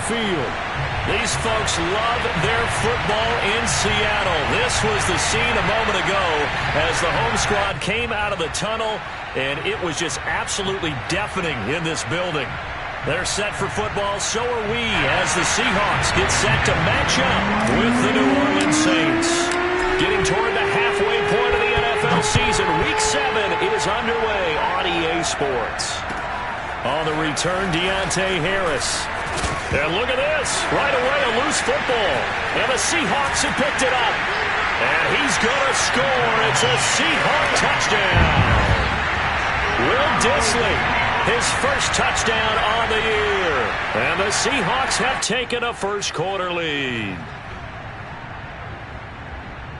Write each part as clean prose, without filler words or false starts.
field. These folks love their football in Seattle. This was the scene a moment ago as the home squad came out of the tunnel, and it was just absolutely deafening in this building. They're set for football, so are we, as the Seahawks get set to match up with the New Orleans Saints. Getting toward the halfway point of the NFL season, Week 7 is underway on EA Sports. On the return, Deontay Harris. And look at this. Right away, a loose football. And the Seahawks have picked it up. And he's going to score. It's a Seahawk touchdown. Will Dissly, his first touchdown on the year. And the Seahawks have taken a first-quarter lead.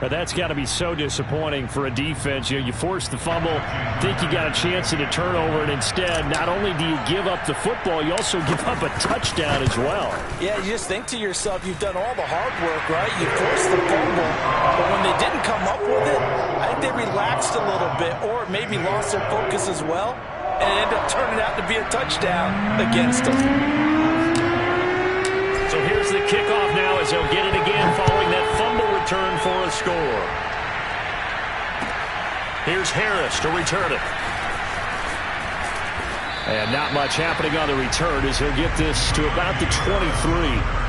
But that's got to be so disappointing for a defense. You force the fumble, think you got a chance at a turnover, and instead, not only do you give up the football, you also give up a touchdown as well. Yeah, you just think to yourself, you've done all the hard work, right? You forced the fumble, but when they didn't come up with it, I think they relaxed a little bit or maybe lost their focus as well, and it ended up turning out to be a touchdown against them. So here's the kickoff now as they'll get it again following that fumble return for a score. Here's Harris to return it. And not much happening on the return as he'll get this to about the 23.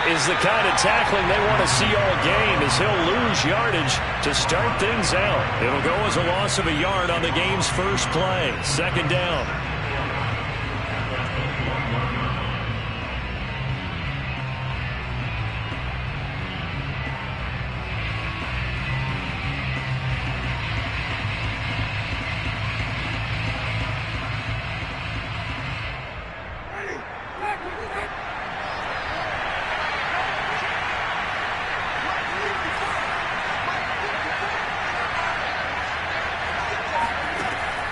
Is the kind of tackling they want to see all game as he'll lose yardage to start things out. It'll go as a loss of a yard on the game's first play. Second down.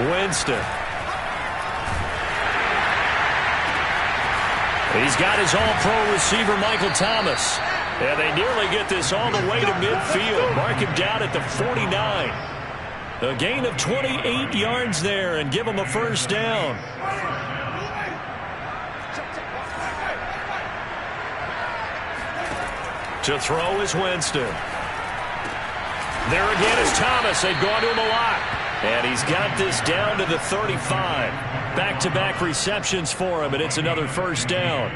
Winston. He's got his all-pro receiver, Michael Thomas. And they nearly get this all the way to midfield. Mark him down at the 49. A gain of 28 yards there and give him a first down. To throw is Winston. There again is Thomas. They've gone to him a lot. And he's got this down to the 35. Back-to-back receptions for him, and it's another first down.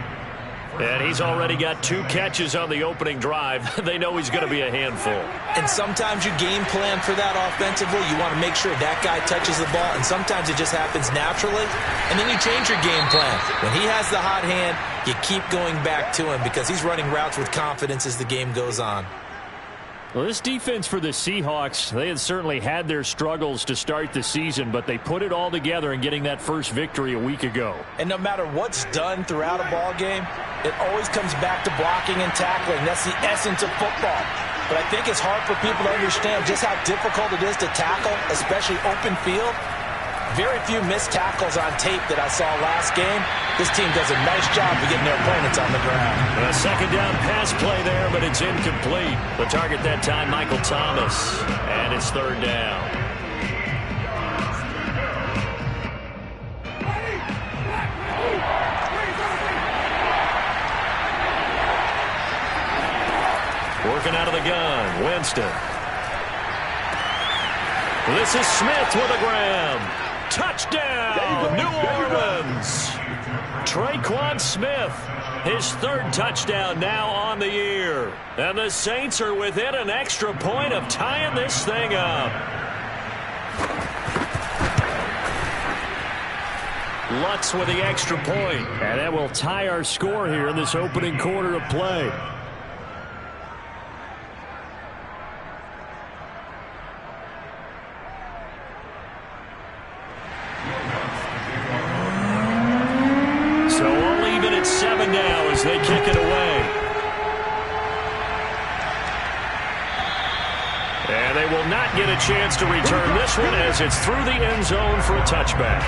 And he's already got 2 catches on the opening drive. They know he's going to be a handful. And sometimes you game plan for that offensively. You want to make sure that guy touches the ball, and sometimes it just happens naturally. And then you change your game plan. When he has the hot hand, you keep going back to him because he's running routes with confidence as the game goes on. Well, this defense for the Seahawks, they had certainly had their struggles to start the season, but they put it all together in getting that first victory a week ago. And no matter what's done throughout a ball game, it always comes back to blocking and tackling. That's the essence of football. But I think it's hard for people to understand just how difficult it is to tackle, especially open field. Very few missed tackles on tape that I saw last game. This team does a nice job of getting their opponents on the ground. A second down pass play there, but it's incomplete. The target that time, Michael Thomas. And it's third down. Working out of the gun, Winston. This is Smith with a grab. Touchdown, New Orleans. Traquan Smith, his third touchdown now on the year. And the Saints are within an extra point of tying this thing up. Lutz with the extra point. And that will tie our score here in this opening quarter of play. They kick it away. And they they will not get a chance to return this one as it's through the end zone for a touchback.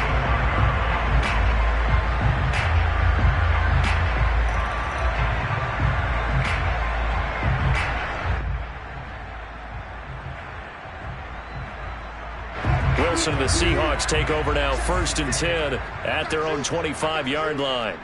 Wilson and the Seahawks take over now, 1st and 10 at their own 25-yard line.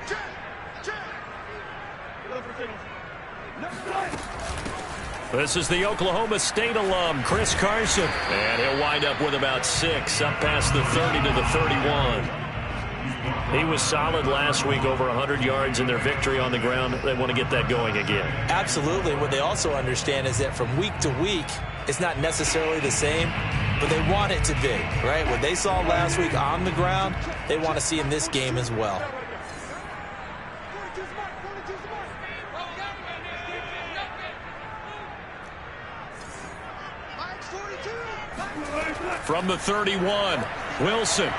This is the Oklahoma State alum, Chris Carson. And he'll wind up with about 6, up past the 30 to the 31. He was solid last week, over 100 yards in their victory on the ground. They want to get that going again. Absolutely. What they also understand is that from week to week, it's not necessarily the same, but they want it to be, right? What they saw last week on the ground, they want to see in this game as well. From the 31, Wilson.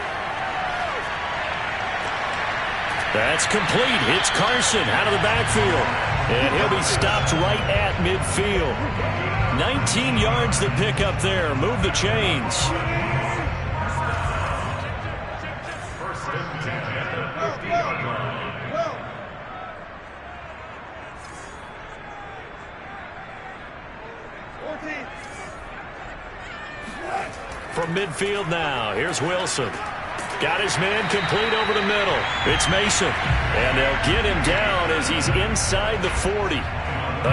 That's complete. Hits Carson out of the backfield. And he'll be stopped right at midfield. 19 yards to pick up there. Move the chains. From midfield now, here's Wilson. Got his man complete over the middle. It's Mason. And they'll get him down as he's inside the 40.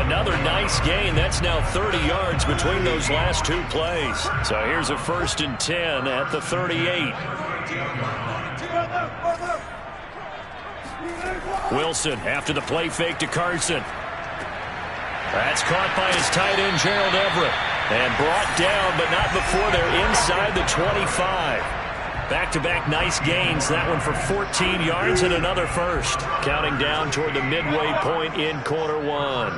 Another nice gain. That's now 30 yards between those last 2 plays. So here's a 1st and 10 at the 38. Wilson after the play fake to Carson. That's caught by his tight end, Gerald Everett. And brought down, but not before they're inside the 25. Back-to-back nice gains. That one for 14 yards and another first. Counting down toward the midway point in quarter 1.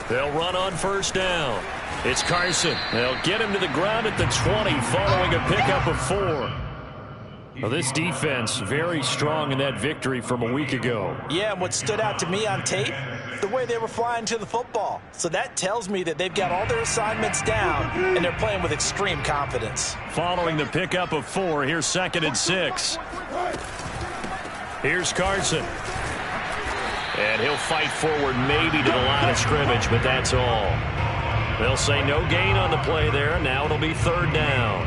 They'll run on 1st down. It's Carson. They'll get him to the ground at the 20 following a pickup of 4. Well, this defense very strong in that victory from a week ago. Yeah, and what stood out to me on tape, the way they were flying to the football. So that tells me that they've got all their assignments down, and they're playing with extreme confidence. Following the pickup of 4, here's 2nd and 6. Here's Carson. And he'll fight forward maybe to the line of scrimmage, but that's all. They'll say no gain on the play there. Now it'll be 3rd down.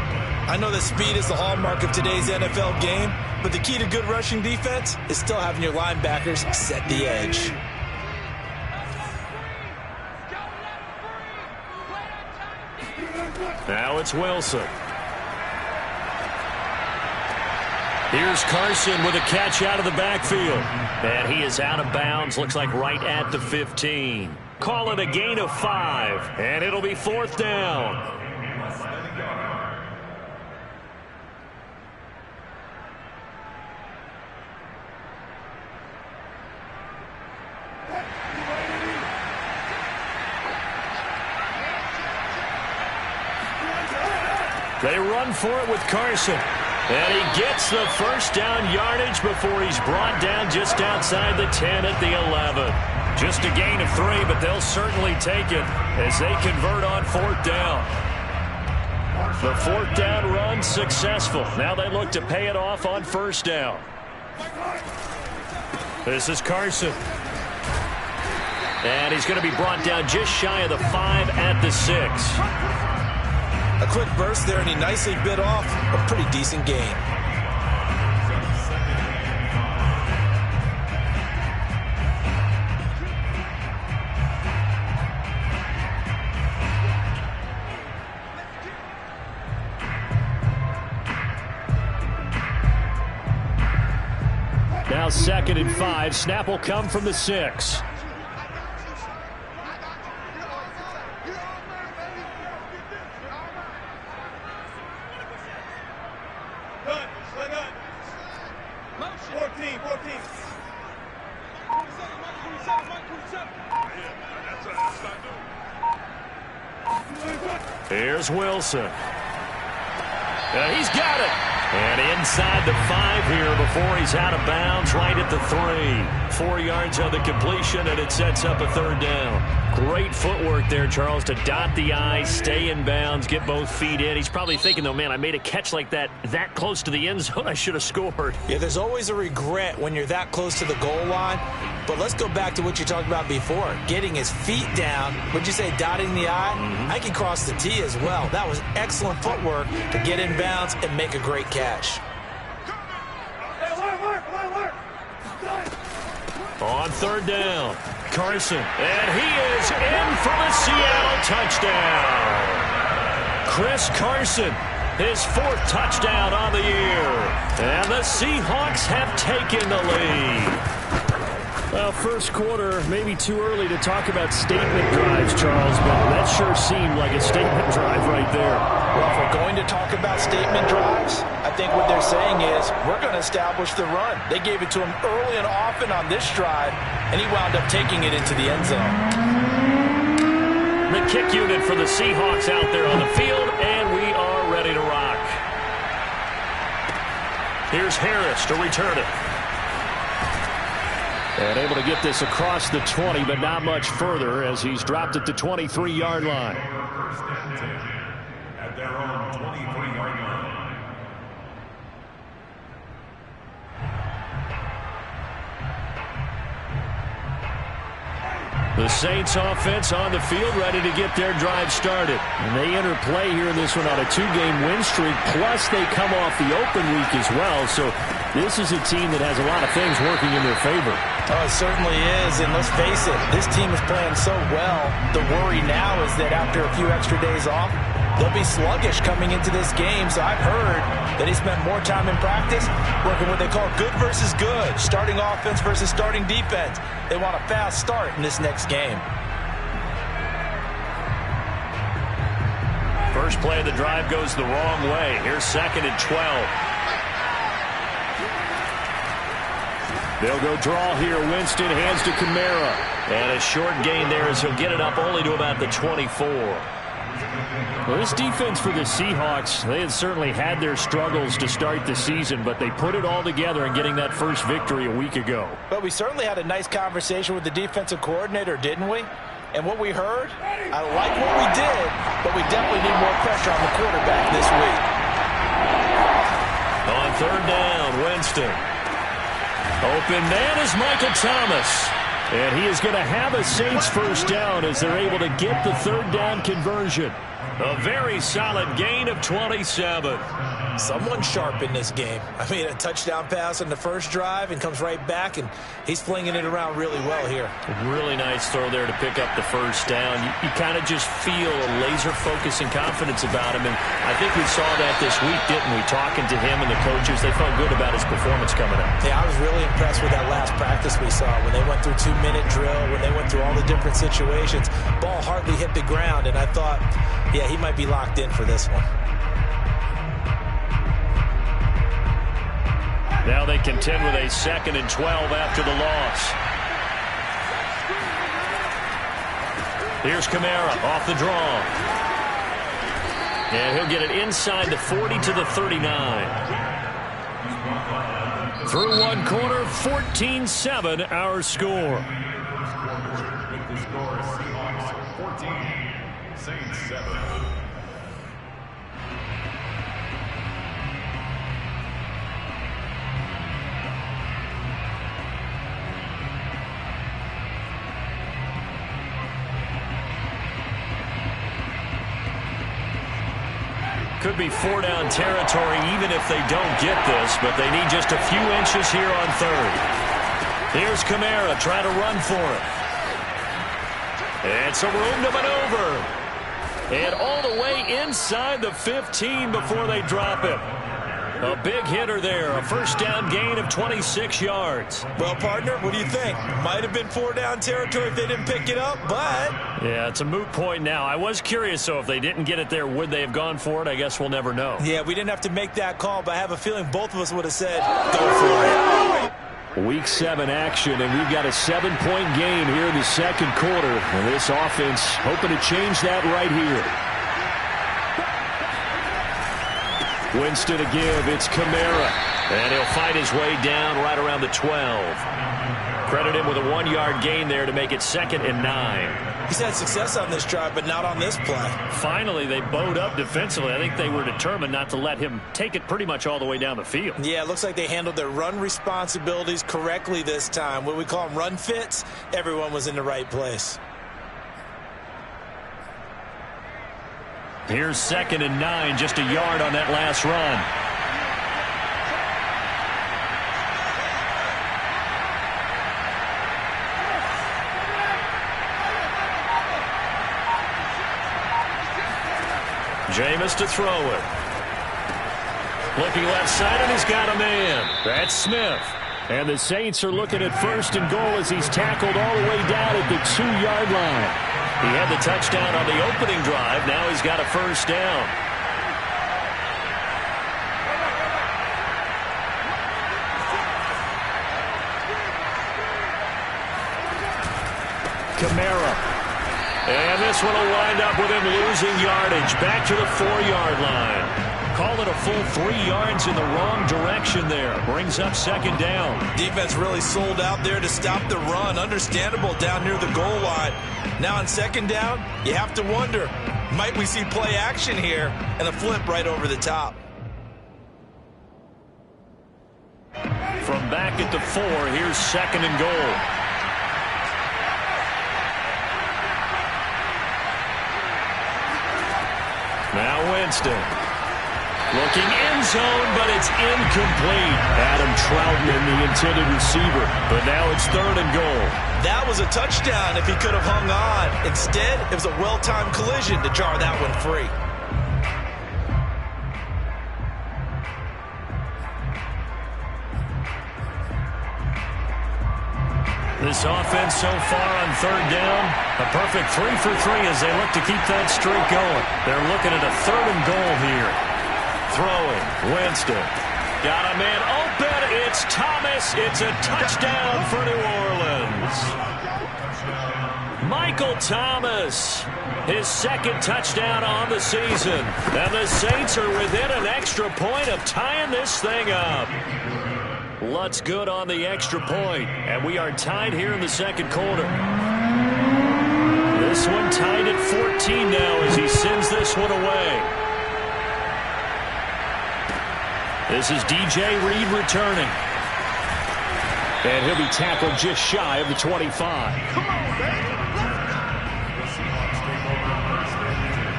I know that speed is the hallmark of today's NFL game, but the key to good rushing defense is still having your linebackers set the edge. Now it's Wilson. Here's Carson with a catch out of the backfield. And he is out of bounds, looks like right at the 15. Call it a gain of 5, and it'll be 4th down. They run for it with Carson. And he gets the 1st down yardage before he's brought down just outside the 10 at the 11. Just a gain of 3, but they'll certainly take it as they convert on 4th down. The 4th down run successful. Now they look to pay it off on 1st down. This is Carson. And he's going to be brought down just shy of the 5 at the 6. A quick burst there, and he nicely bit off a pretty decent gain. Now 2nd and 5. Snap will come from the 6. Here's Wilson. He's got it. And inside the 5 here before he's out of bounds, right at the 3. 4 yards on the completion, and it sets up a 3rd down. Great footwork there, Charles, to dot the I, stay in bounds, get both feet in. He's probably thinking, though, man, I made a catch like that close to the end zone. I should have scored. Yeah, there's always a regret when you're that close to the goal line. But let's go back to what you talked about before. Getting his feet down. Would you say dotting the I? I can cross the T as well. That was excellent footwork to get in bounds and make a great catch. On third down, Carson, and he is in for the Seattle touchdown. Chris Carson, his 4th touchdown on the year. And the Seahawks have taken the lead. Well, first quarter, maybe too early to talk about statement drives, Charles, but that sure seemed like a statement drive right there. Well, if we're going to talk about statement drives, I think what they're saying is we're going to establish the run. They gave it to him early and often on this drive, and he wound up taking it into the end zone. The kick unit for the Seahawks out there on the field, and we are ready to rock. Here's Harris to return it. And able to get this across the 20, but not much further as he's dropped it to 23-yard line. At their own 23-yard line. The Saints offense on the field, ready to get their drive started. And they enter play here in this one on a 2-game win streak, plus they come off the open week as well. So this is a team that has a lot of things working in their favor. Oh, it certainly is, and let's face it, this team is playing so well. The worry now is that after a few extra days off, they'll be sluggish coming into this game. So I've heard that he spent more time in practice working what they call good versus good, starting offense versus starting defense. They want a fast start in this next game. First play of the drive goes the wrong way. Here's 2nd and 12. They'll go draw here. Winston hands to Kamara. And a short gain there as he'll get it up only to about the 24. Well, this defense for the Seahawks, they had certainly had their struggles to start the season, but they put it all together in getting that first victory a week ago. But we certainly had a nice conversation with the defensive coordinator, didn't we? And what we heard, I like what we did, but we definitely need more pressure on the quarterback this week. On third down, Winston. Open man is Michael Thomas. And he is going to have a Saints first down as they're able to get the third down conversion. A very solid gain of 27. Someone sharp in this game. I mean, a touchdown pass on the first drive and comes right back, and he's flinging it around really well here. Really nice throw there to pick up the first down. You kind of just feel a laser focus and confidence about him, and I think we saw that this week, didn't we? Talking to him and the coaches, they felt good about his performance coming up. Yeah, I was really impressed with that last practice we saw when they went through 2-minute drill, when they went through all the different situations. Ball hardly hit the ground, and I thought, yeah, he might be locked in for this one. Now they contend with a 2nd and 12 after the loss. Here's Kamara off the draw. And he'll get it inside the 40 to the 39. Through one quarter, 14-7 our score. With the score, Seahawks 14, Saints 7. Could be 4-down territory even if they don't get this, but they need just a few inches here on third. Here's Kamara trying to run for it. And some room to maneuver. And all the way inside the 15 before they drop him. A big hitter there, a first down gain of 26 yards. Well, partner, what do you think? Might have been 4-down territory if they didn't pick it up, but... Yeah, it's a moot point now. I was curious, so if they didn't get it there, would they have gone for it? I guess we'll never know. Yeah, we didn't have to make that call, but I have a feeling both of us would have said, go for it. Week 7 action, and we've got a 7-point game here in the second quarter. And this offense hoping to change that right here. Winston to give. It's Kamara. And he'll fight his way down right around the 12. Credit him with a 1-yard gain there to make it 2nd and 9. He's had success on this drive, but not on this play. Finally, they bowed up defensively. I think they were determined not to let him take it pretty much all the way down the field. Yeah, it looks like they handled their run responsibilities correctly this time. What we call them run fits, everyone was in the right place. Here's 2nd and 9, just a yard on that last run. Jameis to throw it. Looking left side, and he's got a man. That's Smith. And the Saints are looking at 1st and goal as he's tackled all the way down at the 2-yard line. He had the touchdown on the opening drive. Now he's got a 1st down. Kamara. And this one will wind up with him losing yardage. Back to the 4-yard line. Call it a full 3 yards in the wrong direction there. Brings up 2nd down. Defense really sold out there to stop the run. Understandable down near the goal line. Now on 2nd down, you have to wonder, might we see play action here and a flip right over the top? From back at the 4, here's 2nd and goal. Now Winston. Looking end zone, but it's incomplete. Adam Troutman, the intended receiver. But now it's 3rd and goal. That was a touchdown if he could have hung on. Instead, it was a well-timed collision to jar that one free. This offense so far on 3rd down, a perfect 3 for 3 as they look to keep that streak going. They're looking at a 3rd and goal here. Throwing, Winston. Got a man open. It's Thomas. It's a touchdown for New Orleans. Michael Thomas, his 2nd touchdown on the season. And the Saints are within an extra point of tying this thing up. Lutz good on the extra point, and we are tied here in the 2nd quarter. This one tied at 14 now as he sends this one away. This is DJ Reed returning. And he'll be tackled just shy of the 25. Come on, baby. The Seahawks take over first and 10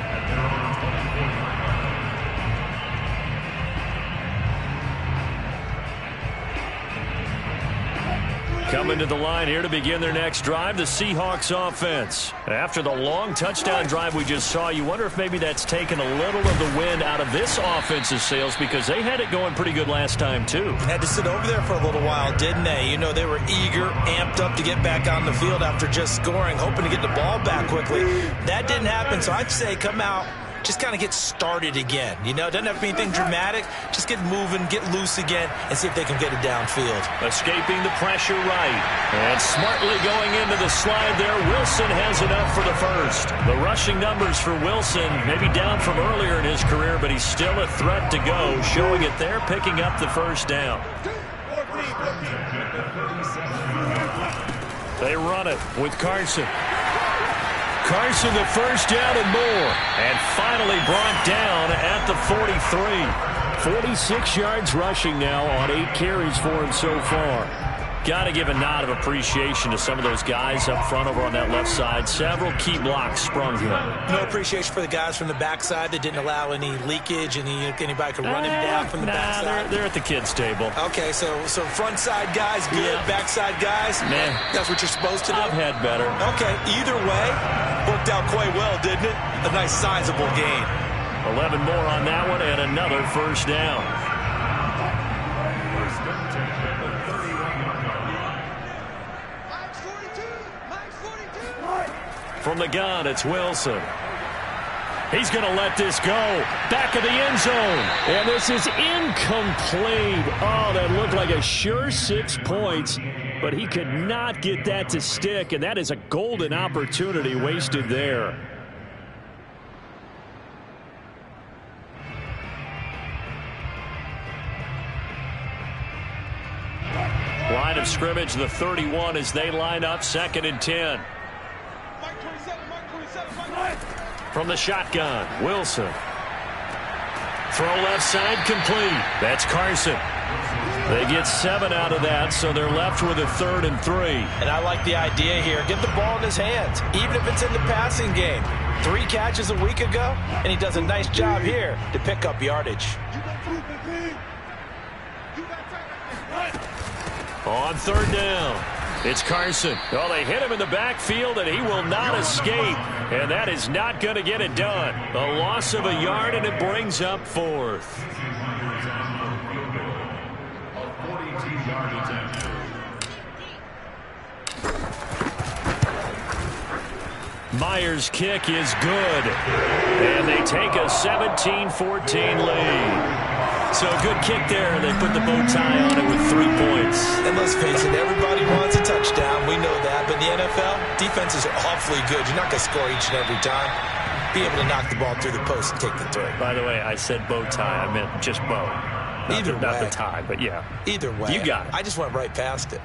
at their own 24-yard line. Coming to the line here to begin their next drive, the Seahawks offense. After the long touchdown drive we just saw, you wonder if maybe that's taken a little of the wind out of this offense's sails because they had it going pretty good last time too. Had to sit over there for a little while, didn't they? You know, they were eager, amped up to get back on the field after just scoring, hoping to get the ball back quickly. That didn't happen, so I'd say come out, just kind of get started again. You know, it doesn't have to be anything dramatic. Just get moving, get loose again, and see if they can get it downfield. Escaping the pressure right. And smartly going into the slide there. Wilson has enough for the 1st. The rushing numbers for Wilson, maybe down from earlier in his career, but he's still a threat to go. Showing it there, picking up the 1st down. They run it with Carson. Carson the 1st down and more. And finally brought down at the 43. 46 yards rushing now on 8 carries for him so far. Got to give a nod of appreciation to some of those guys up front over on that left side. Several key blocks sprung here. No appreciation for the guys from the backside that didn't allow any leakage, and anybody could run him down from the backside. They're at the kids' table. Okay, so front side guys good, yeah. Backside guys, man, that's what you're supposed to do. I've had better. Okay, either way, worked out quite well, didn't it? A nice sizable gain. 11 more on that one, and another 1st down. First and 10 at the 31-yard line. From the gun, it's Wilson. He's going to let this go. Back of the end zone. And this is incomplete. Oh, that looked like a sure 6 points. But he could not get that to stick. And that is a golden opportunity wasted there. of scrimmage, the 31, as they line up 2nd and 10. From the shotgun, Wilson. Throw left side complete. That's Carson. They get 7 out of that, so they're left with a 3rd and 3. And I like the idea here. Get the ball in his hands, even if it's in the passing game. 3 catches a week ago, and he does a nice job here to pick up yardage. On 3rd down, it's Carson. Oh, they hit him in the backfield, and he will not escape. And that is not going to get it done. A loss of a yard, and it brings up 4th. Myers' kick is good. And they take a 17-14 lead. So a good kick there. They put the bow tie on it with 3 points. And let's face it, everybody wants a touchdown. We know that. But in the NFL, defenses are awfully good. You're not going to score each and every time. Be able to knock the ball through the post and take the throw. By the way, I said bow tie. I meant just bow. Not the tie, but yeah. Either way. You got it. I just went right past it.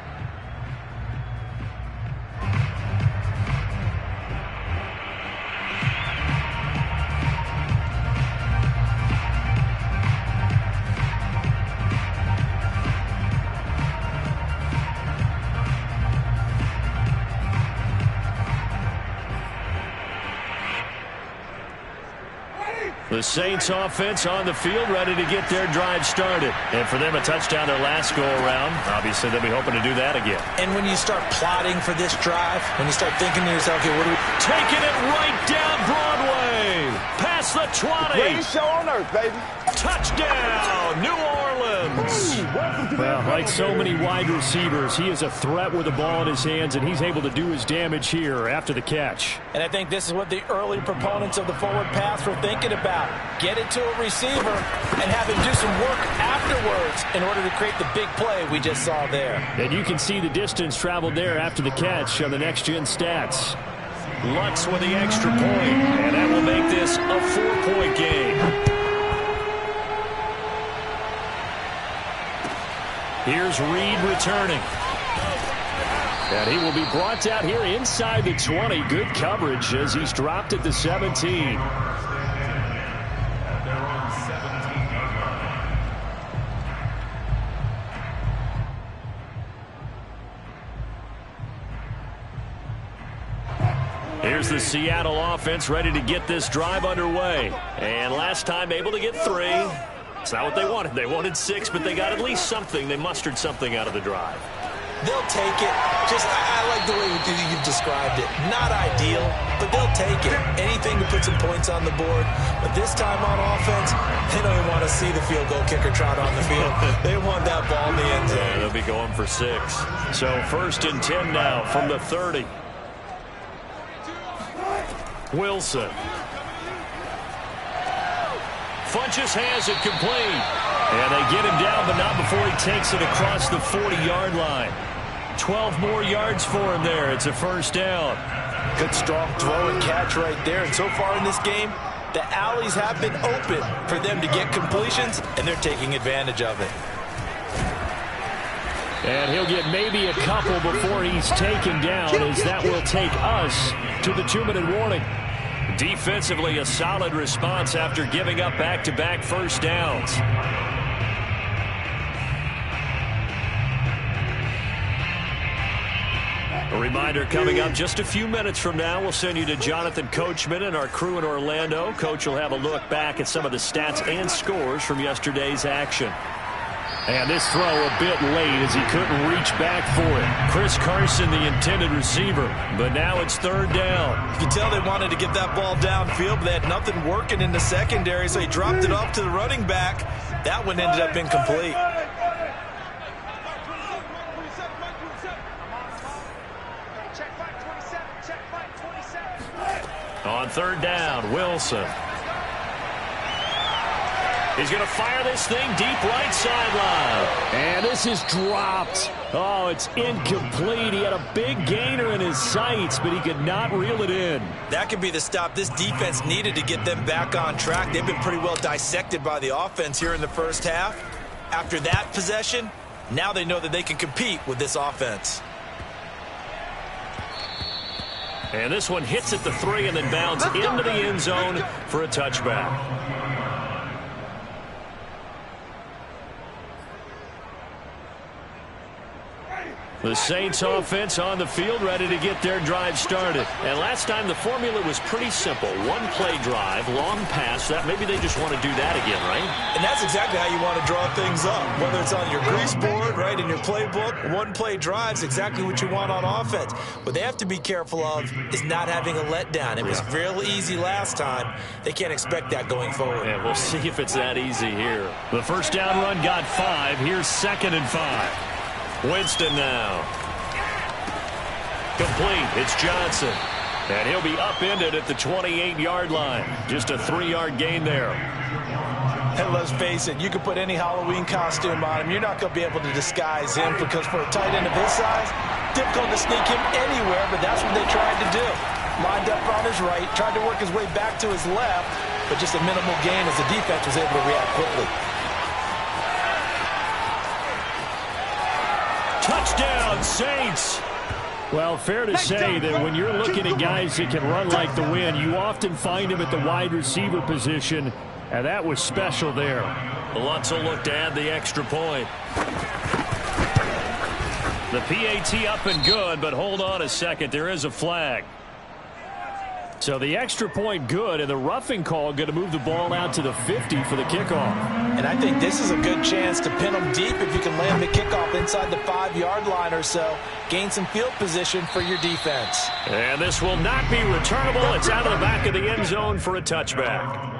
The Saints offense on the field, ready to get their drive started. And for them, a touchdown their last go-around. Obviously, they'll be hoping to do that again. And when you start plotting for this drive, when you start thinking to yourself, okay, what do we... Taking it right down Broadway. Past the 20. Greatest show on earth, baby. Touchdown, New Orleans. Well, like so many wide receivers, he is a threat with the ball in his hands, and he's able to do his damage here after the catch. And I think this is what the early proponents of the forward pass were thinking about. Get it to a receiver and have him do some work afterwards in order to create the big play we just saw there. And you can see the distance traveled there after the catch on the next-gen stats. Lutz with the extra point, and that will make this a 4-point game. Here's Reed returning. And he will be brought down here inside the 20. Good coverage as he's dropped at the 17. Here's the Seattle offense ready to get this drive underway. And last time able to get 3. It's not what they wanted. They wanted 6, but they got at least something. They mustered something out of the drive. They'll take it. I like the way you've described it. Not ideal, but they'll take it. Anything to put some points on the board. But this time on offense, they don't even want to see the field goal kicker trot on the field. They want that ball in the end zone. Yeah, they'll be going for 6. So 1st and 10 now from the 30. Wilson. Funchess has it complete. And they get him down, but not before he takes it across the 40-yard line. 12 more yards for him there. It's a 1st down. Good strong throw and catch right there. And so far in this game, the alleys have been open for them to get completions, and they're taking advantage of it. And he'll get maybe a couple before he's taken down, as that will take us to the 2-minute warning. Defensively, a solid response after giving up back-to-back 1st downs. A reminder coming up just a few minutes from now, we'll send you to Jonathan Coachman and our crew in Orlando. Coach will have a look back at some of the stats and scores from yesterday's action. And this throw a bit late as he couldn't reach back for it. Chris Carson, the intended receiver, but now it's 3rd down. You can tell they wanted to get that ball downfield, but they had nothing working in the secondary, so he dropped it off to the running back. That one ended up incomplete. On 3rd down, Wilson. He's going to fire this thing deep right sideline. And this is dropped. Oh, it's incomplete. He had a big gainer in his sights, but he could not reel it in. That could be the stop this defense needed to get them back on track. They've been pretty well dissected by the offense here in the 1st half. After that possession, Now they know that they can compete with this offense. And this one hits at the 3 and then bounds into the end zone for a touchback. The Saints offense on the field, ready to get their drive started. And last time the formula was pretty simple. One play drive, long pass. That maybe they just want to do that again, right? And that's exactly how you want to draw things up. Whether it's on your grease board, right, in your playbook, one play drive is exactly what you want on offense. What they have to be careful of is not having a letdown. It was real easy last time. They can't expect that going forward. Yeah, we'll see if it's that easy here. The first down run got 5. Here's 2nd and 5. Winston now. Complete. It's Johnson. And he'll be upended at the 28-yard line. Just a 3-yard gain there. And let's face it, you can put any Halloween costume on him. You're not going to be able to disguise him because for a tight end of his size, difficult to sneak him anywhere, but that's what they tried to do. Lined up on his right, tried to work his way back to his left, but just a minimal gain as the defense was able to react quickly. Touchdown, Saints. Well, fair to say that when you're looking at guys that can run like the wind, you often find them at the wide receiver position, and that was special there. Lutz will look to add the extra point. The PAT up and good, but hold on a second. There is a flag. So the extra point good, and the roughing call going to move the ball out to the 50 for the kickoff. And I think this is a good chance to pin them deep if you can land the kickoff inside the 5-yard line or so. Gain some field position for your defense. And this will not be returnable. It's out of the back of the end zone for a touchback.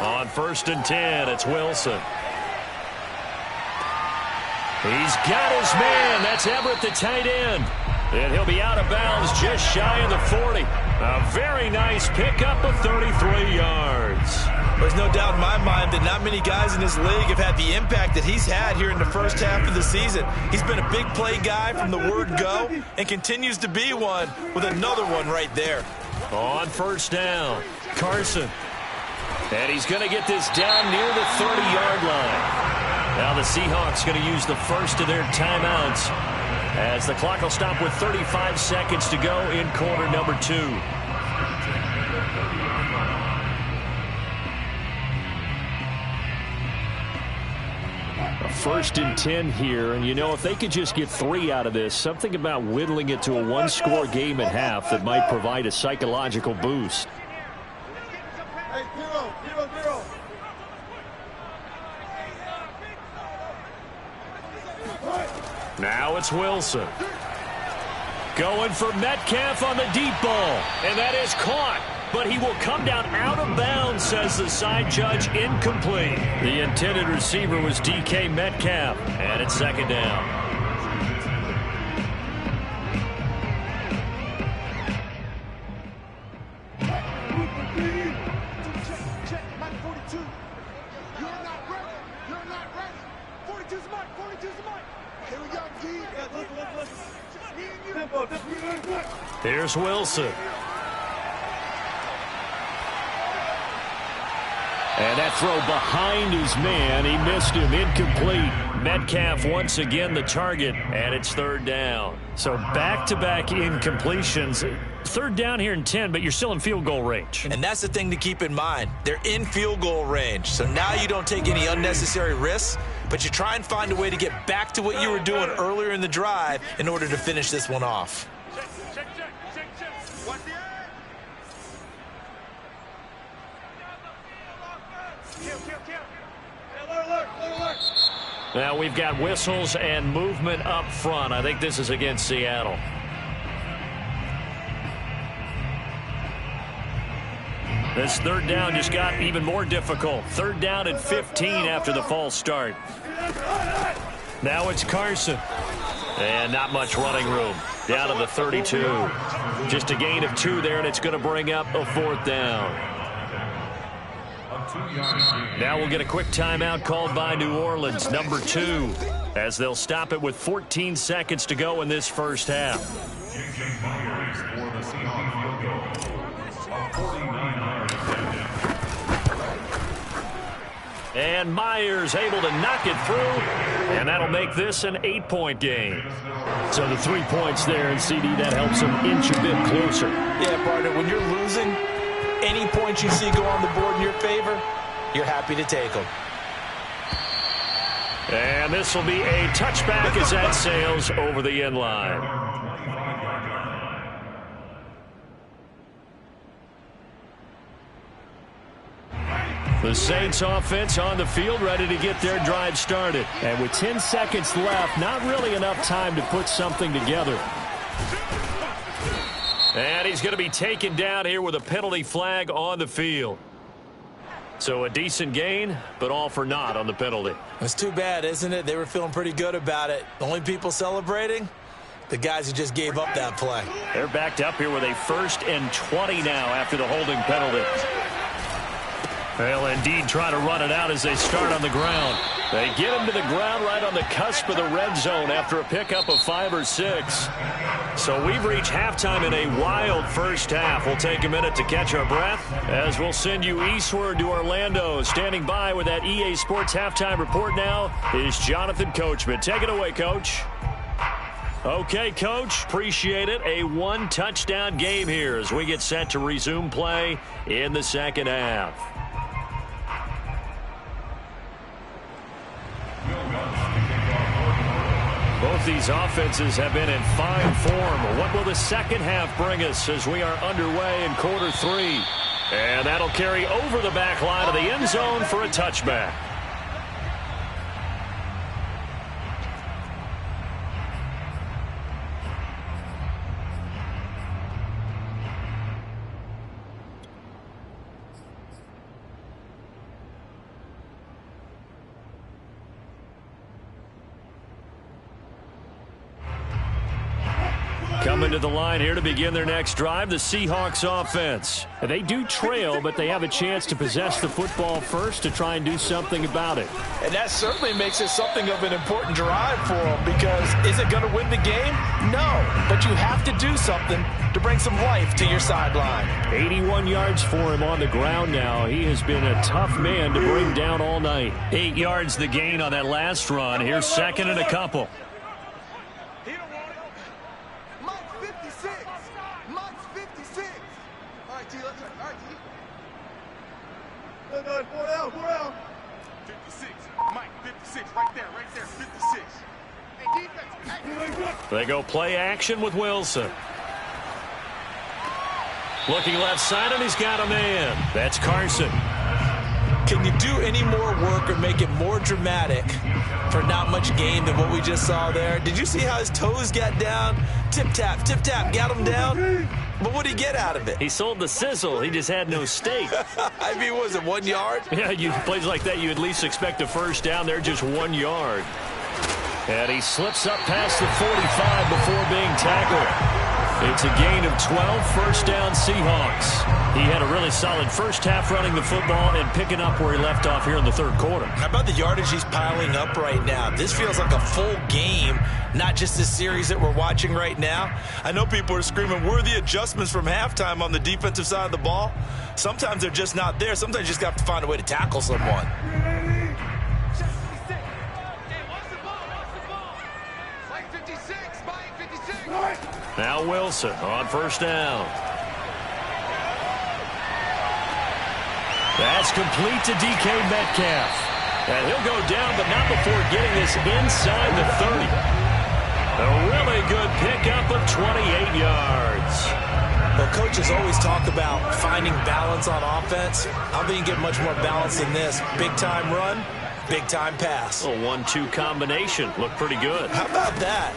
On 1st and 10, it's Wilson. He's got his man. That's Everett, the tight end. And he'll be out of bounds just shy of the 40. A very nice pickup of 33 yards. There's no doubt in my mind that not many guys in this league have had the impact that he's had here in the first half of the season. He's been a big play guy from the word go and continues to be one with another one right there. On 1st down, Carson. And he's going to get this down near the 30-yard line. Now the Seahawks going to use the first of their timeouts as the clock will stop with 35 seconds to go in quarter number 2. A 1st and 10 here, and you know, if they could just get 3 out of this, something about whittling it to a one-score game at half that might provide a psychological boost. Hey, 0-0-0. Now it's Wilson. Going for Metcalf on the deep ball. And that is caught. But he will come down out of bounds, says the side judge. Incomplete. The intended receiver was DK Metcalf. And it's 2nd down. Here's Wilson. And that throw behind his man. He missed him. Incomplete. Metcalf once again the target, and it's 3rd down. So back-to-back incompletions. 3rd down here in 10, but you're still in field goal range. And that's the thing to keep in mind. They're in field goal range. So now you don't take any unnecessary risks, but you try and find a way to get back to what you were doing earlier in the drive in order to finish this one off. Now we've got whistles and movement up front. I think this is against Seattle. This third down just got even more difficult. Third down and 15 after the false start. Now it's Carson. And not much running room. Down to the 32. Just a gain of 2 there, and it's going to bring up a 4th down. Now we'll get a quick timeout called by New Orleans, number 2, as they'll stop it with 14 seconds to go in this first half. J.J. Myers for the Seahawks field goal. A 49-yard attempt. And Myers able to knock it through, and that'll make this an 8-point game. So the 3 points there, and CD, that helps them inch a bit closer. Yeah, partner, when you're losing, any points you see go on the board in your favor, you're happy to take them. And this will be a touchback as that sails over the end line. The Saints offense on the field, ready to get their drive started. And with 10 seconds left, not really enough time to put something together. And he's going to be taken down here with a penalty flag on the field. So a decent gain, but all for naught on the penalty. It's too bad, isn't it? They were feeling pretty good about it. The only people celebrating, the guys who just gave up that play. They're backed up here with a 1st and 20 now after the holding penalty. They'll indeed try to run it out as they start on the ground. They get him to the ground right on the cusp of the red zone after a pickup of 5 or 6. So we've reached halftime in a wild first half. We'll take a minute to catch our breath as we'll send you eastward to Orlando. Standing by with that EA Sports halftime report now is Jonathan Coachman. Take it away, Coach. Okay, Coach, appreciate it. A 1-touchdown game here as we get set to resume play in the second half. Both these offenses have been in fine form. What will the second half bring us as we are underway in quarter 3? And that'll carry over the back line of the end zone for a touchback. Coming to the line here to begin their next drive, the Seahawks offense. They do trail, but they have a chance to possess the football first to try and do something about it. And that certainly makes it something of an important drive for them, because is it going to win the game? No, but you have to do something to bring some life to your sideline. 81 yards for him on the ground now. He has been a tough man to bring down all night. 8 yards the gain on that last run. Here's 2nd and a couple. Four down. 56. Mike, 56. Right there, 56. Hey, defense. They go play action with Wilson. Looking left side, and he's got a man. That's Carson. Can you do any more work or make it more dramatic for not much gain than what we just saw there? Did you see how his toes got down? Tip-tap, got him down. But what did he get out of it? He sold the sizzle. He just had no steak. I mean, was it 1 yard? Yeah, plays like that, you at least expect a first down. They're just 1 yard. And he slips up past the 45 before being tackled. It's a gain of 12, first down Seahawks. He had a really solid first half running the football and picking up where he left off here in the third quarter. How about the yardage he's piling up right now? This feels like a full game, not just the series that we're watching right now. I know people are screaming, where are the adjustments from halftime on the defensive side of the ball? Sometimes they're just not there. Sometimes you just have to find a way to tackle someone. Now Wilson on first down. That's complete to DK Metcalf. And he'll go down, but not before getting this inside the 30. A really good pickup of 28 yards. Well, coaches always talk about finding balance on offense. I don't think you get much more balance than this. Big-time run, Big-time pass. A 1-2 combination. Looked pretty good. How about that?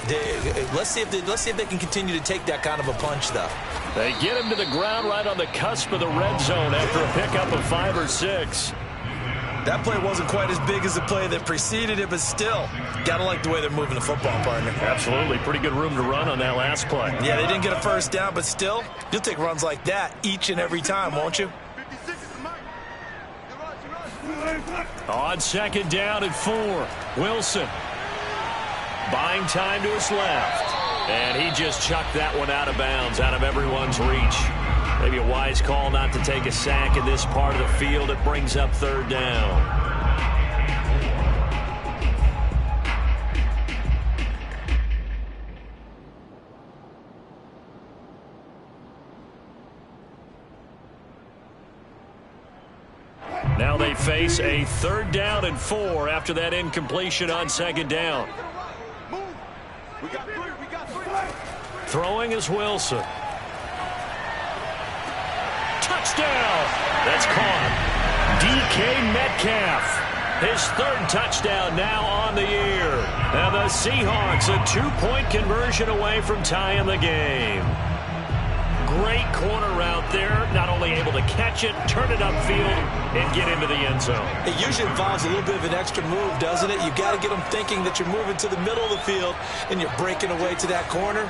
Let's see if they can continue to take that kind of a punch, though. They get him to the ground right on the cusp of the red zone after a pickup of 5 or 6. That play wasn't quite as big as the play that preceded it, but still, gotta like the way they're moving the football, partner. Absolutely. Pretty good room to run on that last play. Yeah, they didn't get a first down, but still, you'll take runs like that each and every time, won't you? On 2nd down and 4. Wilson buying time to his left. And he just chucked that one out of bounds, out of everyone's reach. Maybe a wise call not to take a sack in this part of the field. It brings up 3rd down. Now they face a 3rd down and 4 after that incompletion on 2nd down. Throwing is Wilson. Touchdown! That's caught. DK Metcalf. His 3rd touchdown now on the year. And the Seahawks a 2-point conversion away from tying the game. Great corner route there. Not only able to catch it, turn it upfield, and get into the end zone. It usually involves a little bit of an extra move, doesn't it? You've got to get them thinking that you're moving to the middle of the field and you're breaking away to that corner.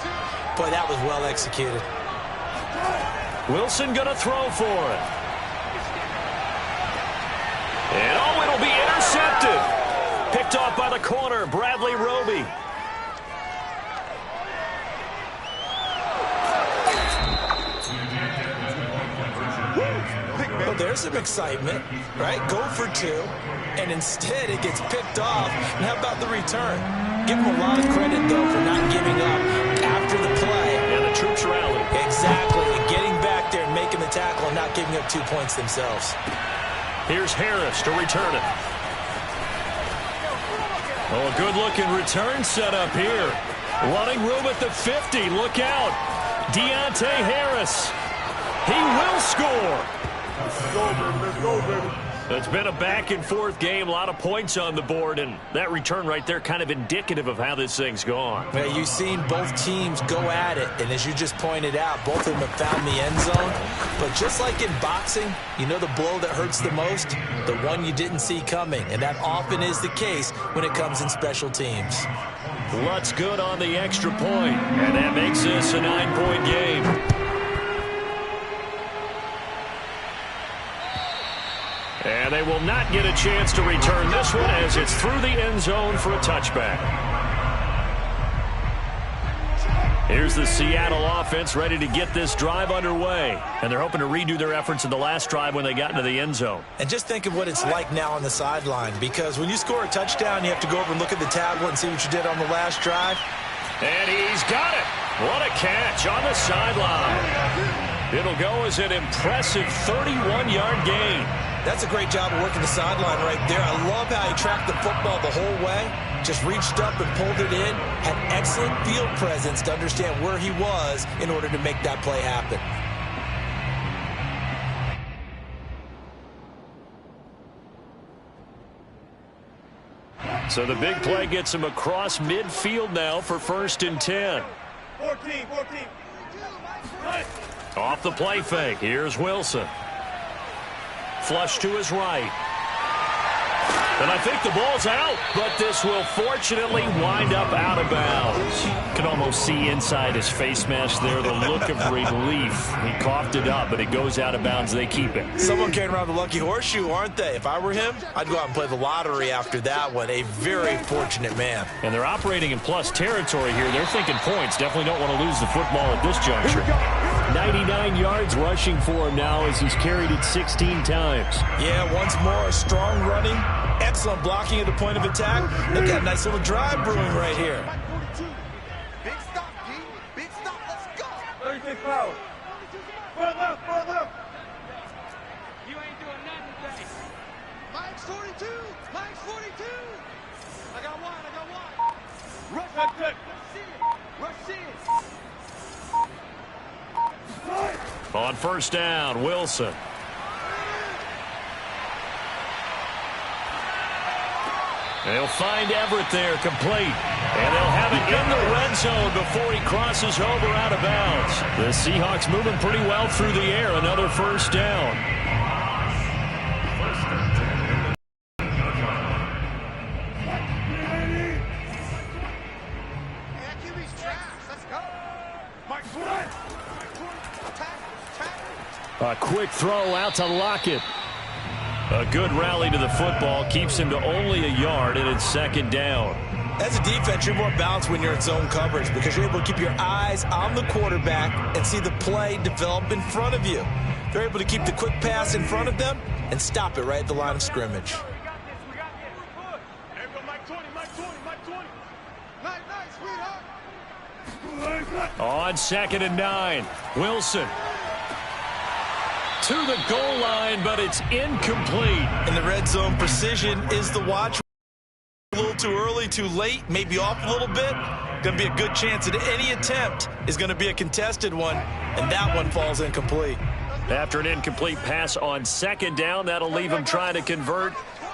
Boy, that was well executed. Wilson going to throw for it. And it'll be intercepted. Picked off by the corner, Bradley Roby. Well, there's some excitement, right? Go for 2, and instead it gets picked off. And how about the return? Give him a lot of credit, though, for not giving up after the play. And the troops rally. Exactly, and getting back there and making the tackle and not giving up 2 points themselves. Here's Harris to return it. Oh, a good-looking return set up here. Running room at the 50. Look out. Deontay Harris. He will score. Let's go, baby. It's been a back-and-forth game, a lot of points on the board, and that return right there kind of indicative of how this thing's gone. Well, you've seen both teams go at it, and as you just pointed out, both of them have found the end zone. But just like in boxing, you know the blow that hurts the most? The one you didn't see coming, and that often is the case when it comes in special teams. Lutz good on the extra point, and that makes this a 9-point game. And they will not get a chance to return this one as it's through the end zone for a touchback. Here's the Seattle offense ready to get this drive underway. And they're hoping to redo their efforts in the last drive when they got into the end zone. And just think of what it's like now on the sideline, because when you score a touchdown, you have to go over and look at the tablet and see what you did on the last drive. And he's got it. What a catch on the sideline. It'll go as an impressive 31-yard gain. That's a great job of working the sideline right there. I love how he tracked the football the whole way. Just reached up and pulled it in. Had excellent field presence to understand where he was in order to make that play happen. So the big play gets him across midfield now for 1st and 10. 14. Off the play fake. Here's Wilson. Flush to his right. And I think the ball's out, but this will fortunately wind up out of bounds. You can almost see inside his face mask there the look of relief. He coughed it up, but it goes out of bounds. They keep it. Someone carrying around the lucky horseshoe, aren't they? If I were him, I'd go out and play the lottery after that one. A very fortunate man. And they're operating in plus territory here. They're thinking points. Definitely don't want to lose the football at this juncture. 99 yards rushing for him now as he's carried it 16 times. Yeah, once more, strong running, excellent blocking at the point of attack. They've got a nice little drive brewing right here. Big stop, D. Big stop. Let's go. 36 power. Further. You ain't doing nothing today. Mike's 42. Mike's 42. I got one. Rush. Rush in. On 1st down, Wilson. They'll find Everett there, complete. And they'll have it in the red zone before he crosses over out of bounds. The Seahawks moving pretty well through the air. Another first down. A quick throw out to Lockett. A good rally to the football keeps him to only a yard, and it's second down. As a defense, you're more balanced when you're in zone coverage because you're able to keep your eyes on the quarterback and see the play develop in front of you. They're able to keep the quick pass in front of them and stop it right at the line of scrimmage. On 2nd and 9, Wilson to the goal line, but it's incomplete. In the red zone, precision is the watch. A little too early, too late, maybe off a little bit. Going to be a good chance that any attempt is going to be a contested one, and that one falls incomplete. After an incomplete pass on 2nd down, that'll leave him trying to convert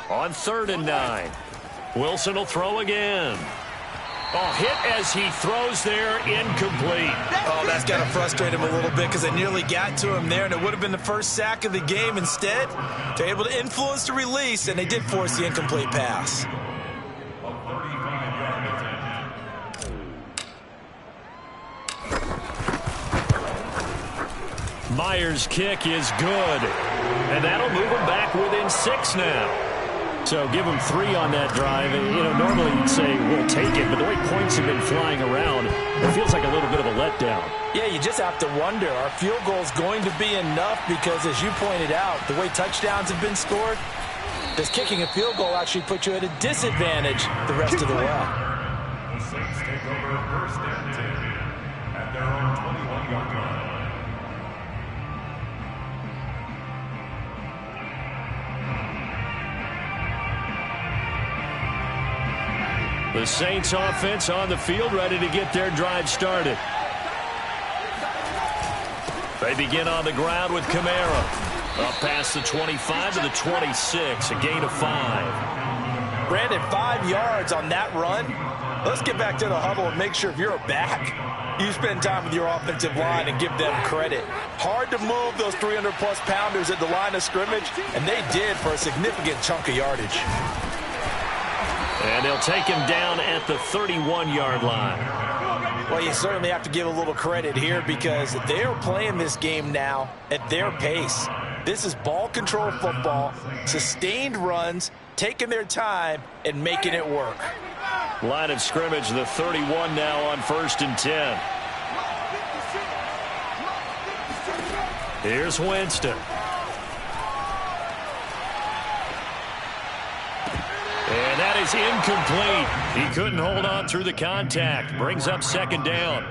on 3rd and 9. Wilson will throw again. Oh, hit as he throws there, incomplete. Oh, that's got to frustrate him a little bit because they nearly got to him there, and it would have been the first sack of the game. Instead, they're able to influence the release, and they did force the incomplete pass. Myers' kick is good, and that'll move him back within 6 now. So give him 3 on that drive. You know, normally you'd say, we'll take it, but the way points have been flying around, it feels like a little bit of a letdown. Yeah, you just have to wonder, are field goals going to be enough? Because as you pointed out, the way touchdowns have been scored, does kicking a field goal actually put you at a disadvantage the rest of the way? The Saints take over 1st and 10 at their own 21-yard line. The Saints offense on the field, ready to get their drive started. They begin on the ground with Kamara. Up past the 25 to the 26, a gain of 5. Brandon, 5 yards on that run. Let's get back to the huddle and make sure if you're a back, you spend time with your offensive line and give them credit. Hard to move those 300-plus pounders at the line of scrimmage, and they did for a significant chunk of yardage. And they'll take him down at the 31-yard line. Well, you certainly have to give a little credit here because they are playing this game now at their pace. This is ball control football, sustained runs, taking their time and making it work. Line of scrimmage, the 31 now on 1st and 10. Here's Winston. And that is incomplete. He couldn't hold on through the contact. Brings up 2nd down.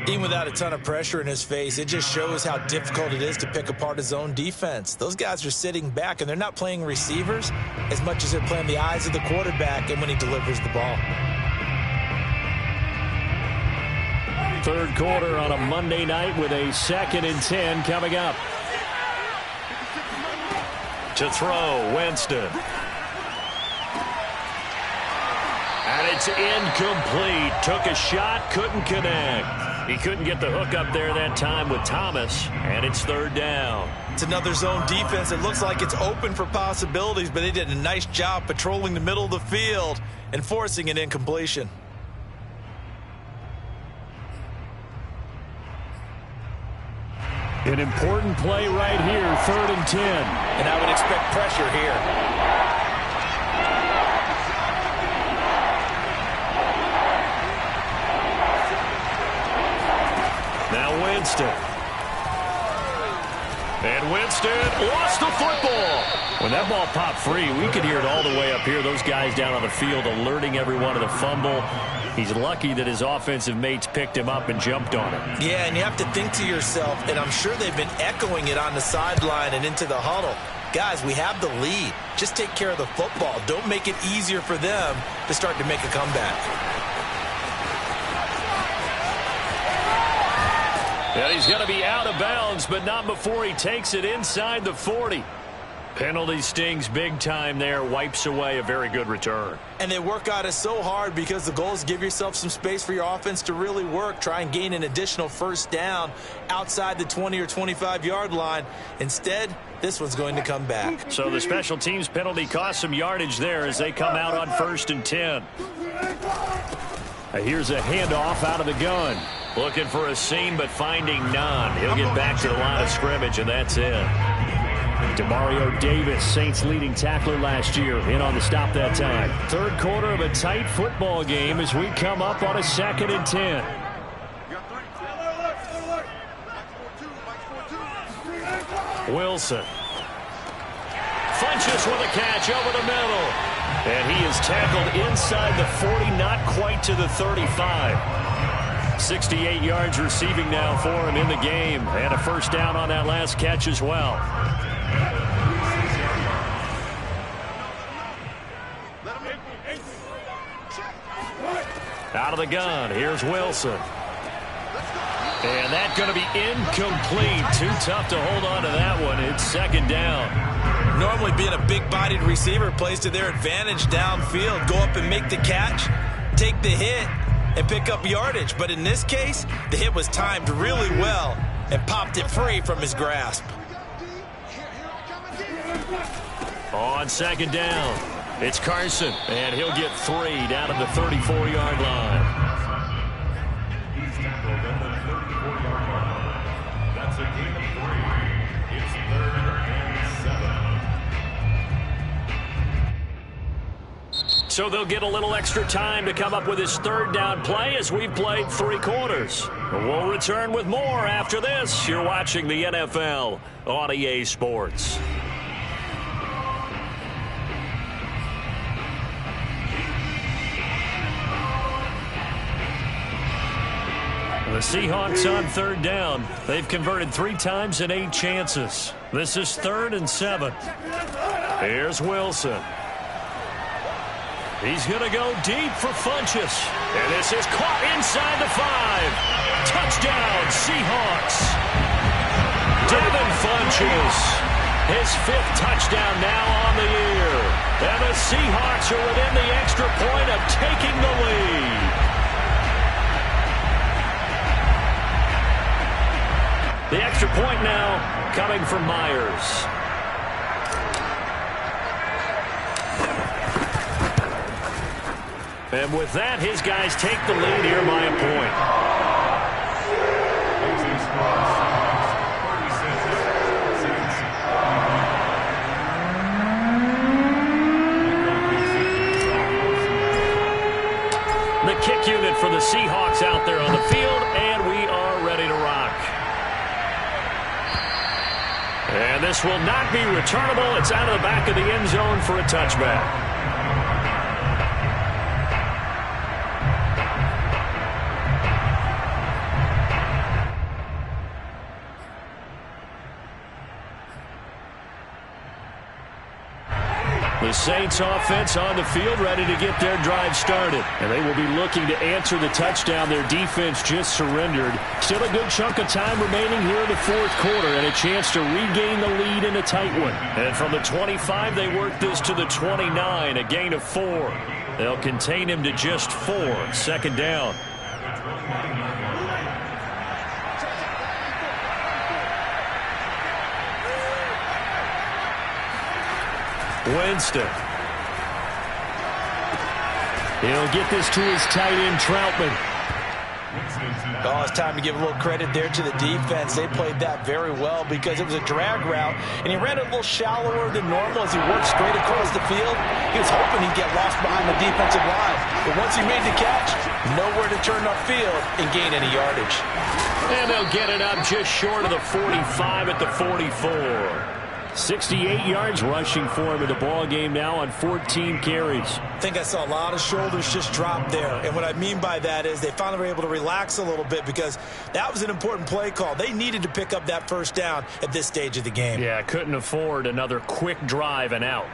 Even without a ton of pressure in his face, it just shows how difficult it is to pick apart his own defense. Those guys are sitting back, and they're not playing receivers as much as they're playing the eyes of the quarterback and when he delivers the ball. 3rd quarter on a Monday night with a 2nd and 10 coming up. To throw, Winston. And it's incomplete. Took a shot, couldn't connect. He couldn't get the hook up there that time with Thomas, and it's 3rd down. It's another zone defense. It looks like it's open for possibilities, but they did a nice job patrolling the middle of the field and forcing an incompletion. An important play right here, 3rd and 10. And I would expect pressure here. Now Winston. And Winston lost the football. When that ball popped free, we could hear it all the way up here. Those guys down on the field alerting everyone to the fumble. He's lucky that his offensive mates picked him up and jumped on him. Yeah, and you have to think to yourself, and I'm sure they've been echoing it on the sideline and into the huddle. Guys, we have the lead. Just take care of the football. Don't make it easier for them to start to make a comeback. And he's going to be out of bounds, but not before he takes it inside the 40. Penalty stings big time there. Wipes away a very good return. And they work on it so hard because the goal is give yourself some space for your offense to really work. Try and gain an additional first down outside the 20 or 25-yard line. Instead, this one's going to come back. So the special teams penalty cost some yardage there as they come out on 1st and 10. Here's a handoff out of the gun. Looking for a seam, but finding none. He'll get back to the line of scrimmage, and that's it. Demario Davis, Saints leading tackler last year, in on the stop that time. Third quarter of a tight football game as we come up on a 2nd and 10. Wilson. Funches with a catch over the middle. And he is tackled inside the 40, not quite to the 35. 68 yards receiving now for him in the game. And a first down on that last catch as well. Out of the gun, here's Wilson. And that's going to be incomplete. Too tough to hold on to that one. It's 2nd down. Normally being a big-bodied receiver plays to their advantage downfield. Go up and make the catch, take the hit, and pick up yardage. But in this case, the hit was timed really well and popped it free from his grasp. On 2nd down, it's Carson, and he'll get 3 down at the 34-yard line. He's tackled at the 34-yard line. That's a gain of 3. It's 3rd and 7. So they'll get a little extra time to come up with his 3rd down play as we've played 3 quarters. We'll return with more after this. You're watching the NFL on EA Sports. The Seahawks on 3rd down. They've converted 3 times in 8 chances. This is 3rd and 7. Here's Wilson. He's going to go deep for Funches. And this is caught inside the 5. Touchdown, Seahawks. Devin Funches. His 5th touchdown now on the year. And the Seahawks are within the extra point of taking the lead. The extra point now coming from Myers. And with that, his guys take the lead here by a point. The kick unit for the Seahawks out there on the field, and we are ready to rock. And this will not be returnable. It's out of the back of the end zone for a touchback. The Saints offense on the field ready to get their drive started. And they will be looking to answer the touchdown their defense just surrendered. Still a good chunk of time remaining here in the 4th quarter and a chance to regain the lead in a tight one. And from the 25, they work this to the 29, a gain of 4. They'll contain him to just 4. 2nd down. Winston. He'll get this to his tight end, Troutman. Oh, it's time to give a little credit there to the defense. They played that very well because it was a drag route, and he ran it a little shallower than normal as he worked straight across the field. He was hoping he'd get lost behind the defensive line, but once he made the catch, nowhere to turn upfield and gain any yardage. And they'll get it up just short of the 45 at the 44. 68 yards rushing for him in the ball game now on 14 carries. I think I saw a lot of shoulders just drop there. And what I mean by that is they finally were able to relax a little bit because that was an important play call. They needed to pick up that first down at this stage of the game. Yeah, couldn't afford another quick drive and out.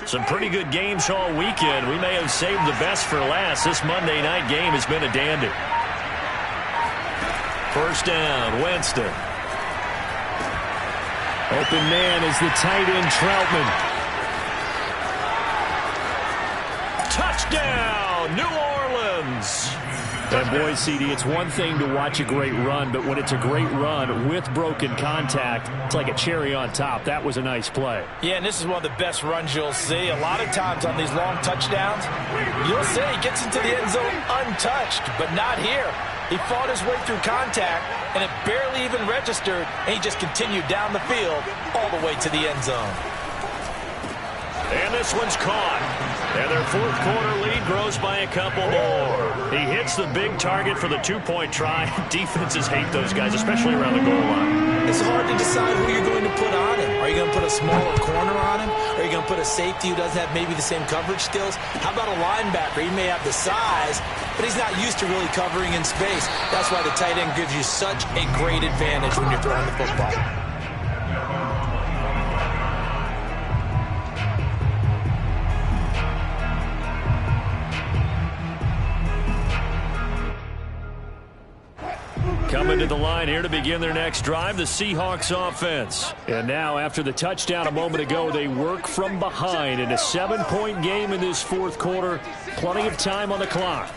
Some pretty good games all weekend. We may have saved the best for last. This Monday night game has been a dandy. First down, Winston. Open man is the tight end, Troutman. Touchdown, New Orleans. And boy, CD, it's one thing to watch a great run, but when it's a great run with broken contact, it's like a cherry on top. That was a nice play. Yeah, and this is one of the best runs you'll see. A lot of times on these long touchdowns, you'll see he gets into the end zone untouched, but not here. He fought his way through contact, and it barely even registered, and he just continued down the field all the way to the end zone. And this one's caught. And their fourth quarter lead grows by a couple more. He hits the big target for the two-point try. Defenses hate those guys, especially around the goal line. It's hard to decide who you're going to put on him. Are you going to put a smaller corner on him? Are you going to put a safety who doesn't have maybe the same coverage skills? How about a linebacker? He may have the size, but he's not used to really covering in space. That's why the tight end gives you such a great advantage when you're throwing the football. Coming to the line here to begin their next drive, the Seahawks offense. And now, after the touchdown a moment ago, they work from behind in a 7-point game in this fourth quarter. Plenty of time on the clock.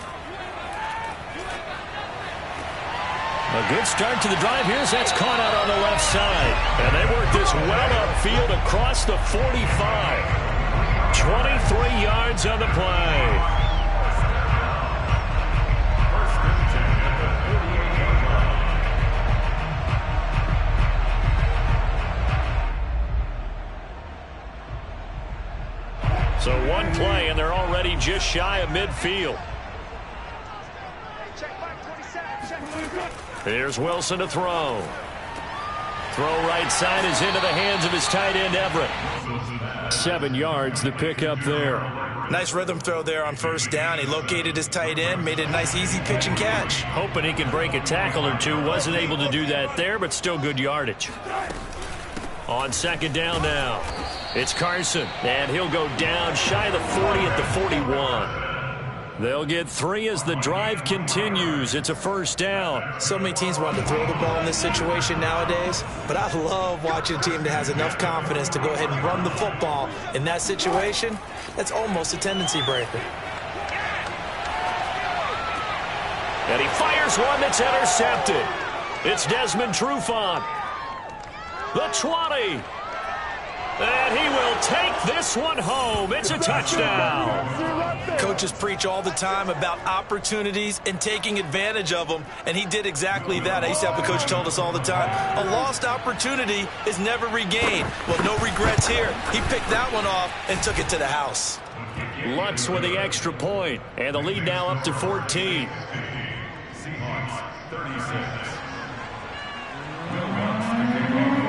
A good start to the drive here as that's caught out on the left side. And they work this well upfield across the 45. 23 yards on the play. So one play, and they're already just shy of midfield. Here's Wilson to throw. Throw right side is into the hands of his tight end, Everett. 7 yards, the pickup there. Nice rhythm throw there on first down. He located his tight end, made it a nice easy pitch and catch. Hoping he can break a tackle or two. Wasn't able to do that there, but still good yardage. On second down now, it's Carson, and he'll go down shy of the 40 at the 41. They'll get 3 as the drive continues. It's a first down. So many teams want to throw the ball in this situation nowadays, but I love watching a team that has enough confidence to go ahead and run the football in that situation. That's almost a tendency breaker. And he fires one that's intercepted. It's Desmond Trufant. The 20. And he will take this one home. It's a touchdown. Coaches preach all the time about opportunities and taking advantage of them, and he did exactly that. I used to have a coach told us all the time, a lost opportunity is never regained. Well, no regrets here. He picked that one off and took it to the house. Lutz with the extra point, and the lead now up to 14. Seahawks 36.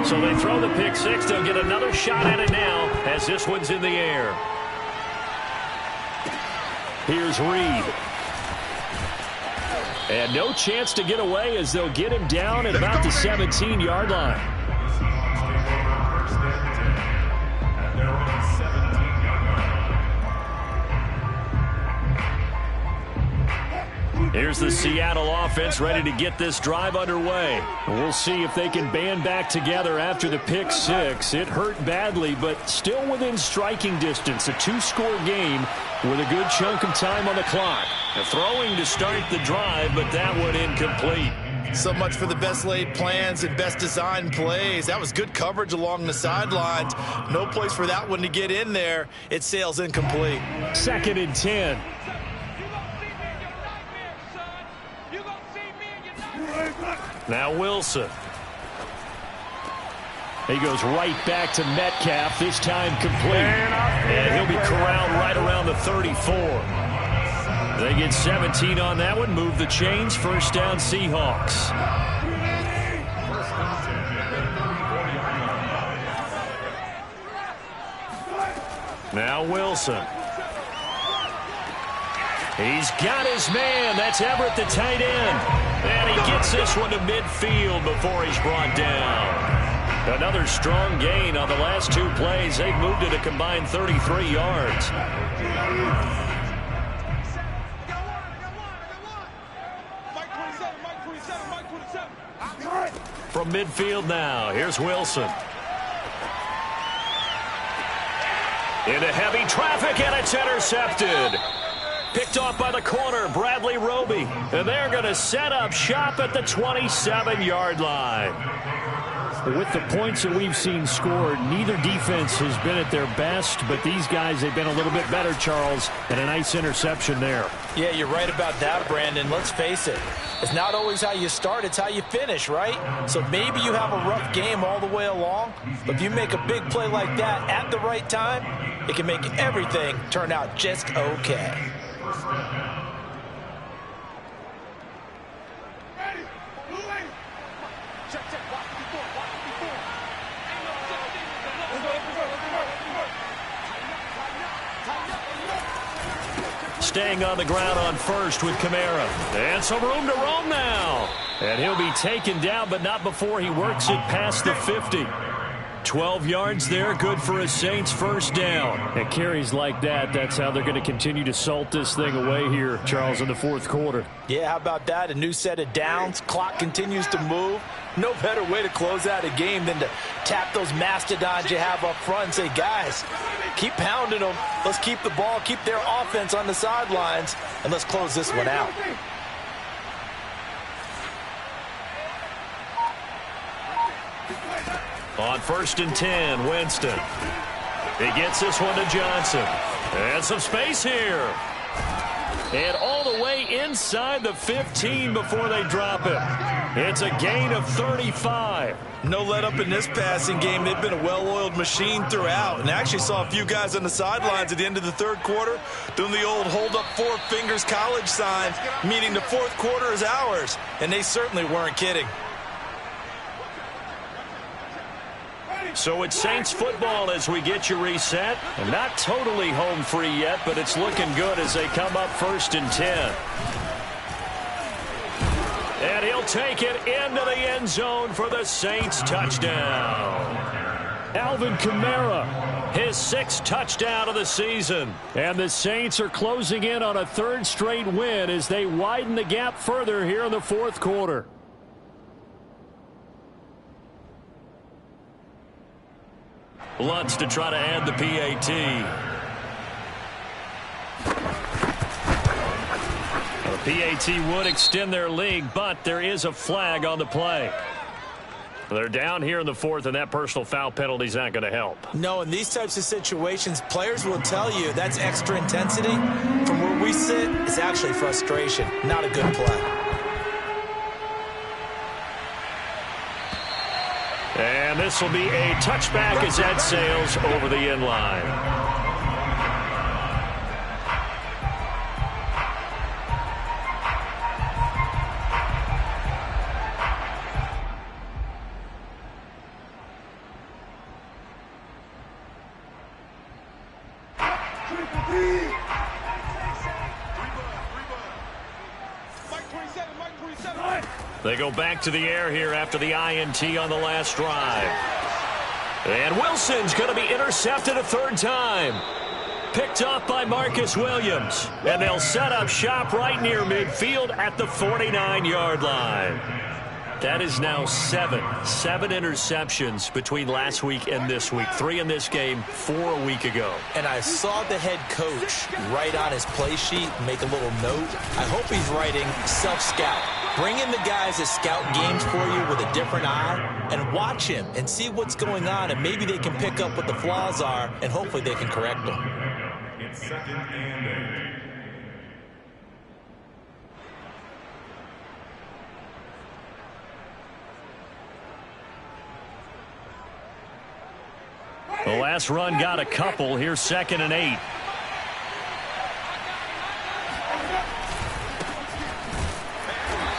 So they throw the pick six. They'll get another shot at it now as this one's in the air. Here's Reed. And no chance to get away as they'll get him down at about the 17-yard line. Here's the Seattle offense ready to get this drive underway. We'll see if they can band back together after the pick six. It hurt badly, but still within striking distance. A 2-score game with a good chunk of time on the clock. Throwing to start the drive, but that one incomplete. So much for the best laid plans and best designed plays. That was good coverage along the sidelines. No place for that one to get in there. It sails incomplete. 2nd and 10. Now Wilson. He goes right back to Metcalf, this time complete. And he'll be corralled right around the 34. They get 17 on that one, move the chains, first down Seahawks. Now Wilson. He's got his man. That's Everett, the tight end. And he gets this one to midfield before he's brought down. Another strong gain on the last 2 plays. They've moved it a combined 33 yards. From midfield now, here's Wilson. Into heavy traffic, and it's intercepted. Picked off by the corner, Bradley Roby. And they're going to set up shop at the 27-yard line. With the points that we've seen scored, neither defense has been at their best, but these guys, they've been a little bit better, Charles, and a nice interception there. Yeah, you're right about that, Brandon. Let's face it. It's not always how you start, it's how you finish, right? So maybe you have a rough game all the way along, but if you make a big play like that at the right time, it can make everything turn out just okay. Staying on the ground on first with Kamara. And some room to roam now. And he'll be taken down, but not before he works it past the 50. 12 yards there, good for a Saints first down. And carries like that, that's how they're going to continue to salt this thing away here, Charles, in the fourth quarter. Yeah, how about that? A new set of downs. Clock continues to move. No better way to close out a game than to tap those mastodons you have up front and say, guys, keep pounding them. Let's keep the ball, keep their offense on the sidelines, and let's close this one out. On 1st and 10, Winston. He gets this one to Johnson. And some space here. And all the way inside the 15 before they drop him. It's a gain of 35. No let up in this passing game. They've been a well-oiled machine throughout. And actually saw a few guys on the sidelines at the end of the third quarter doing the old hold up 4 fingers college sign, meaning the fourth quarter is ours. And they certainly weren't kidding. So it's Saints football as we get you reset. And not totally home free yet, but it's looking good as they come up 1st and 10. And he'll take it into the end zone for the Saints touchdown. Alvin Kamara, his 6th touchdown of the season. And the Saints are closing in on a 3rd straight win as they widen the gap further here in the fourth quarter. Lutz to try to add the PAT. The PAT would extend their lead, but there is a flag on the play. They're down here in the 4th, and that personal foul penalty is not going to help. No, in these types of situations, players will tell you that's extra intensity. From where we sit, it's actually frustration, not a good play. And this will be a touchback as that sails over the end line. They go back to the air here after the INT on the last drive. And Wilson's going to be intercepted a 3rd time. Picked off by Marcus Williams. And they'll set up shop right near midfield at the 49-yard line. That is now 7 interceptions between last week and this week. 3 in this game, 4 a week ago. And I saw the head coach write on his play sheet, make a little note. I hope he's writing self-scout. Bring in the guys that scout games for you with a different eye and watch him and see what's going on, and maybe they can pick up what the flaws are, and hopefully they can correct them. It's 2nd and 8. The last run got a couple. Here's 2nd and 8.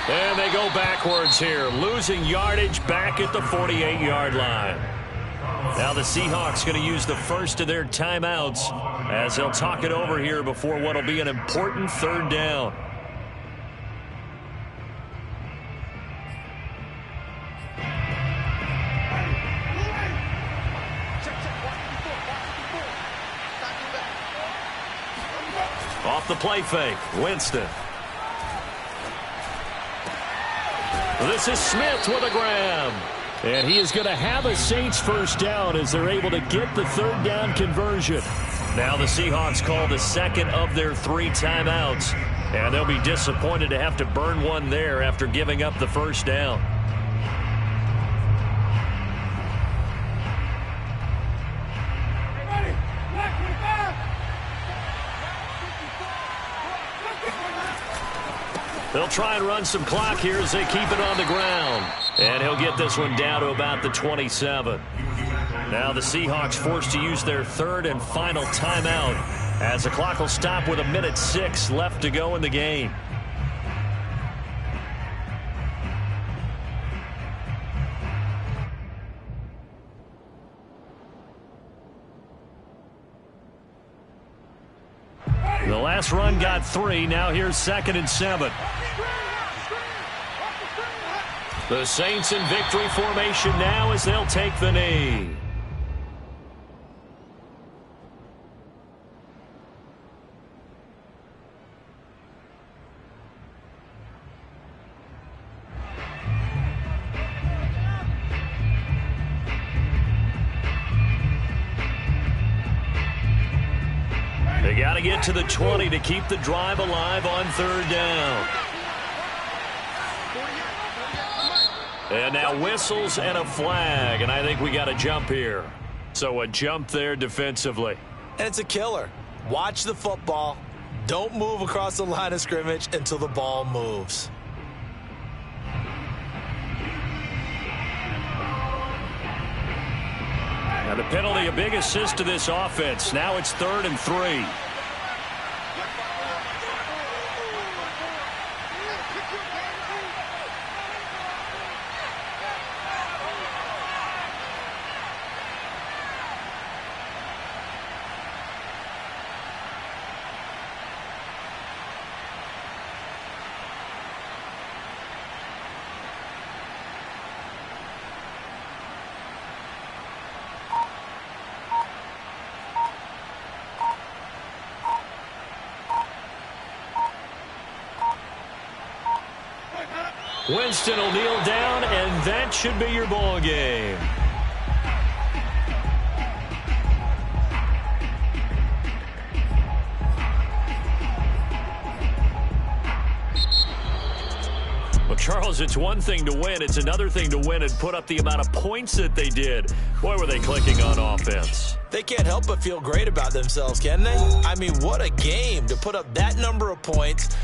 And they go backwards here, losing yardage back at the 48-yard line. Now the Seahawks going to use the first of their timeouts as they'll talk it over here before what will be an important 3rd down. off the play fake. Winston. This is Smith with a grab. And he is going to have a Saints first down as they're able to get the third down conversion. Now the Seahawks call the second of their 3 timeouts. And they'll be disappointed to have to burn one there after giving up the first down. They'll try and run some clock here as they keep it on the ground. And he'll get this one down to about the 27. Now the Seahawks forced to use their third and final timeout as the clock will stop with 1:06 left to go in the game. The last run got 3. Now here's 2nd and 7. The Saints in victory formation now as they'll take the knee. They got to get to the 20 to keep the drive alive on third down. And now whistles and a flag, and I think we got a jump here. So a jump there defensively. And it's a killer. Watch the football. Don't move across the line of scrimmage until the ball moves. Now the penalty, a big assist to this offense. Now it's 3rd and 3. Winston will kneel down, and that should be your ball game. Well, Charles, it's one thing to win. It's another thing to win and put up the amount of points that they did. Boy, were they clicking on offense. They can't help but feel great about themselves, can they? I mean, what a game to put up that number of points.